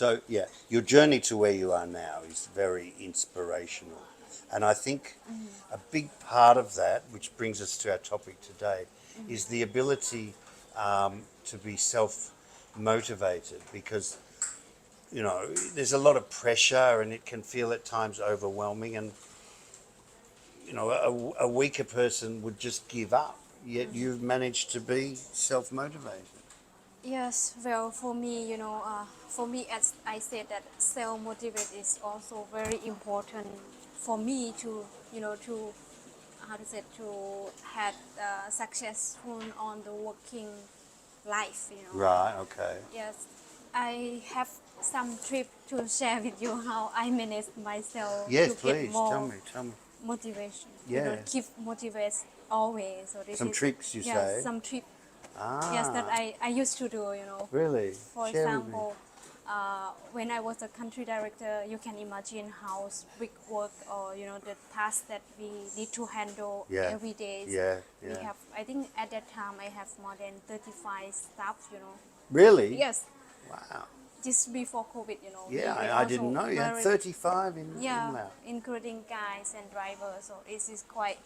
So, yeah, your journey to where you are now is very inspirational. And I think a big part of that, which brings us to our topic today, is the ability to be self-motivated, because, you know, there's a lot of pressure and it can feel at times overwhelming, and, you know, a weaker person would just give up, yet you've managed to be self-motivated. Yes, well, for me, as I said, that self motivate is also very important for me to, to how to say, to have successful on the working life. Right, okay. Yes, I have some trip to share with you how I manage myself Yes, to get please, more tell me. motivation. Yeah. Keep motivate always. So this Some is, tricks, you yes, say? some trip. Yes, that Ah, I used to do. really? For Share with me. example, when I was a country director, you can imagine how big work, or the task that we need to handle Yeah, every day. yeah, We yeah. have, I think at that time I have more than 35 staff. Really? Yes, Wow. just before COVID. Yeah, We I didn't also know you had very, 35 in yeah, Laos. including guys and drivers. So this is quite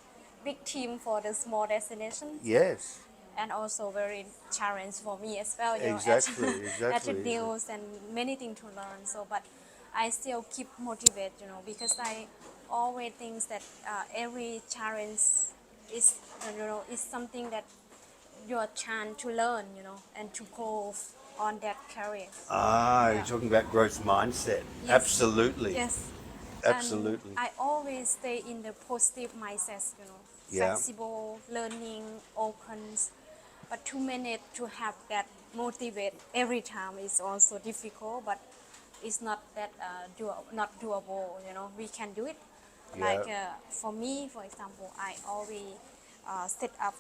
big team for the small destinations, Yes, and also very challenge for me as well. At exactly, at exactly. deals and many things to learn. So, but I still keep motivated, because I always think that every challenge is, is something that your chance to learn, and to grow on that career. Ah, you're Yeah. talking about growth mindset. Yes. Absolutely, Yes. And absolutely. I always stay in the positive mindset, Yeah. flexible, learning, opens. But to manage to have that motivate every time is also difficult, but it's not that not doable. We can do it. Yeah. Like for me, for example, I always set up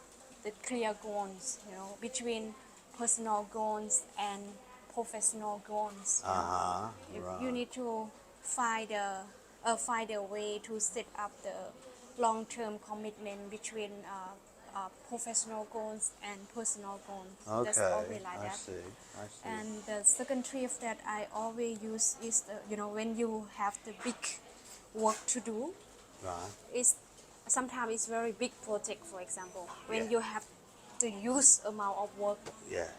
the clear goals, between personal goals and professional goals. Uh-huh. You Right. need to find a way to set up the long-term commitment between professional goals and personal goals. That's Okay, always like I that. see. I see. And the second trick that I always use is when you have the big work to do, Right. it's sometimes it's very big project. For example, Yeah. when you have the huge amount of work, Yeah.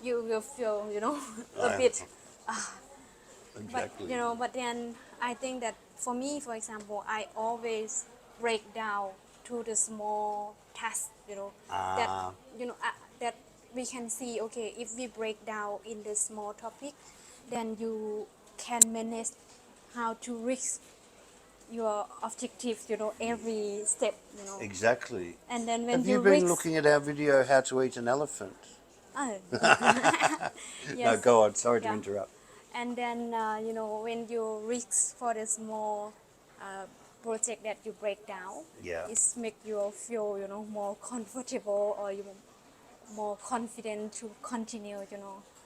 you will feel a I, bit. But exactly. but then I think that for me, for example, I always break down to the small tasks. That Ah, that we can see. Okay, if we break down in the small topic, then you can manage how to reach your objective. Every step. exactly. And then when Have you you been reach, looking at our video, How to Eat an Elephant? uh, No, yes, go on. Sorry to yeah. interrupt. And then when you reach for the small uh, project that you break down, Yeah. it make you feel more comfortable, or you more confident to continue.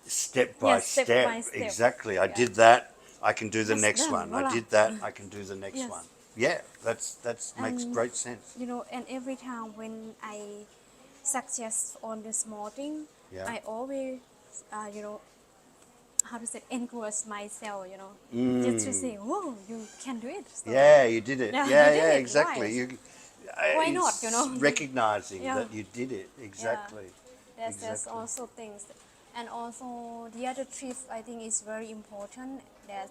Step by Yes, step step. by step. Exactly. I Yeah, did that. I can do the just next done, one. I voila. did that. I can do the next one. Yes. Yeah, that's makes And great sense. and every time when I success on the small thing, Yeah. I always how to say, encourage myself, just to Mm. say, whoa, you can do it. So Yeah, you did it. yeah, you Yeah, did yeah, it. Why? exactly. Why not? It's recognizing Yeah, that you did it. yeah. Exactly. There's Exactly. also things, and also the other trip I think is very important, that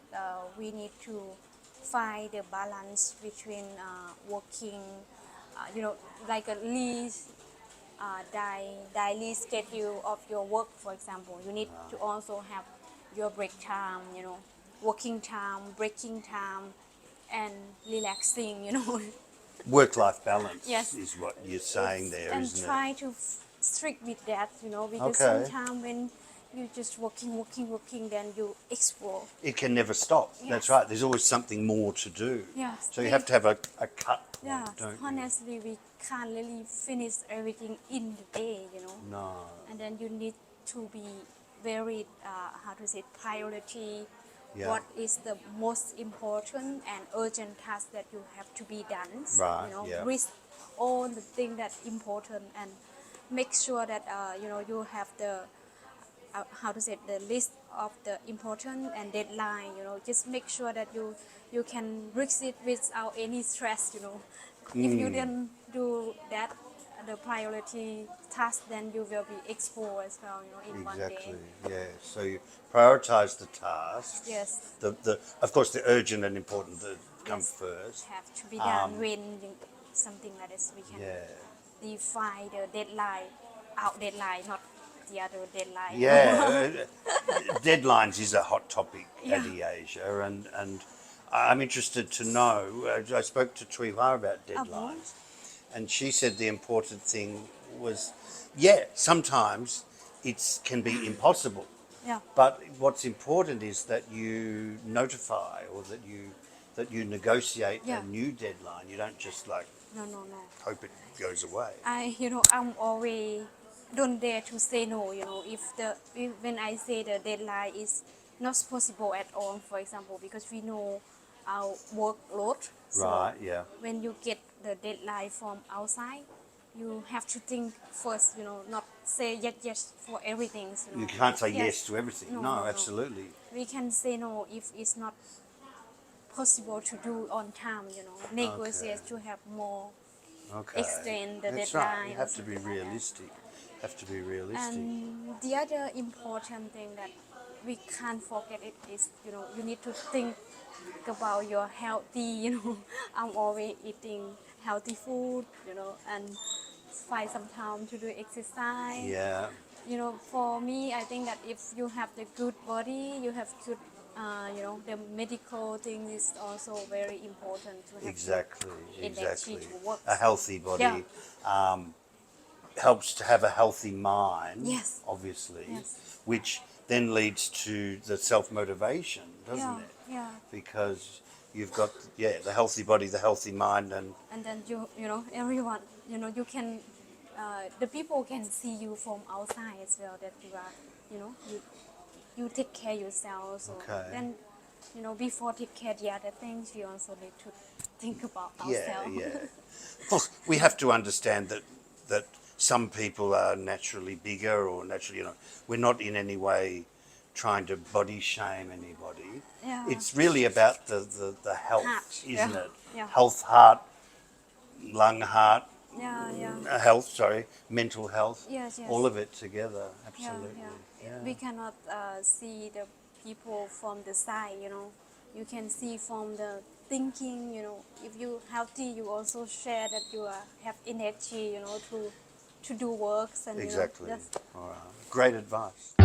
we need to find the balance between working, like a least daily schedule of your work. For example, you need to also have your break time, working time, breaking time, and relaxing. Work-life balance Yes, is what you're saying it's there, and isn't it? try to strict with that, because Okay. sometimes when you just working, then you explore. It can never stop. That's Yes, right. There's always something more to do. yes, So you have to have a cut point, yes. don't you? Honestly, we can't really finish everything in the day. No. And then you need to be very how to say, priority, Yeah. what is the most important and urgent task that you have to be done. Right. Yeah. List all the things that important, and make sure that you have the how to say the list of the important and deadline. Just make sure that you can reach it without any stress. If you didn't do that, the priority task, then you will be exposed as well. In one day. Exactly. Yeah. So you prioritize the tasks. Yes. The of course the urgent and important that come Yes. first. Have to be done when something like this. We can Yeah. define the deadline, our deadline, not the other deadline. Yeah. Deadlines is a hot topic Yeah. at Asia, and I'm interested to know. I spoke to Tui Hua about deadlines, and she said the important thing was, yeah, sometimes it can be impossible. Yeah. But what's important is that you notify or that you negotiate Yeah. a new deadline. You don't just like No. hope it goes away. I'm always don't dare to say no. If when I say the deadline is not possible at all, for example, because we know our workload. So Right, yeah. when you get the deadline from outside, you have to think first. Not say yes for everything. You can't say Yes. yes to everything. No, No, no, no. absolutely. We can say no if it's not possible to do on time. Negotiate to have more. Okay. Extend the That's deadline right. You or have to be something like that. realistic. Have to be realistic. And the other important thing that we can't forget it is, you need to think about your healthy. I'm always eating healthy food, and find some time to do exercise. Yeah. For me, I think that if you have the good body, you have good, the medical thing is also very important to have Exactly. good energy Exactly. to work. A healthy body. Yeah. Helps to have a healthy mind, Yes. obviously, Yes. which then leads to the self-motivation, doesn't Yeah, it? yeah. Because you've got, the healthy body, the healthy mind, and And then everyone, you can, the people can see you from outside as well, that you are, you take care yourself. So Okay. then, before take care the other things, we also need to think about yeah, ourselves. yeah. Of course, we have to understand that some people are naturally bigger or naturally, we're not in any way trying to body shame anybody. Yeah. It's really about the health, Heart, isn't yeah, it? yeah. Health, heart, lung, heart, Yeah. health, sorry, mental health, Yes, yes. all of it together, Yeah, absolutely. yeah. We cannot see the people from the side. You can see from the thinking. If you healthy, you also share that you have energy. To do works and Exactly. just All right. Great advice.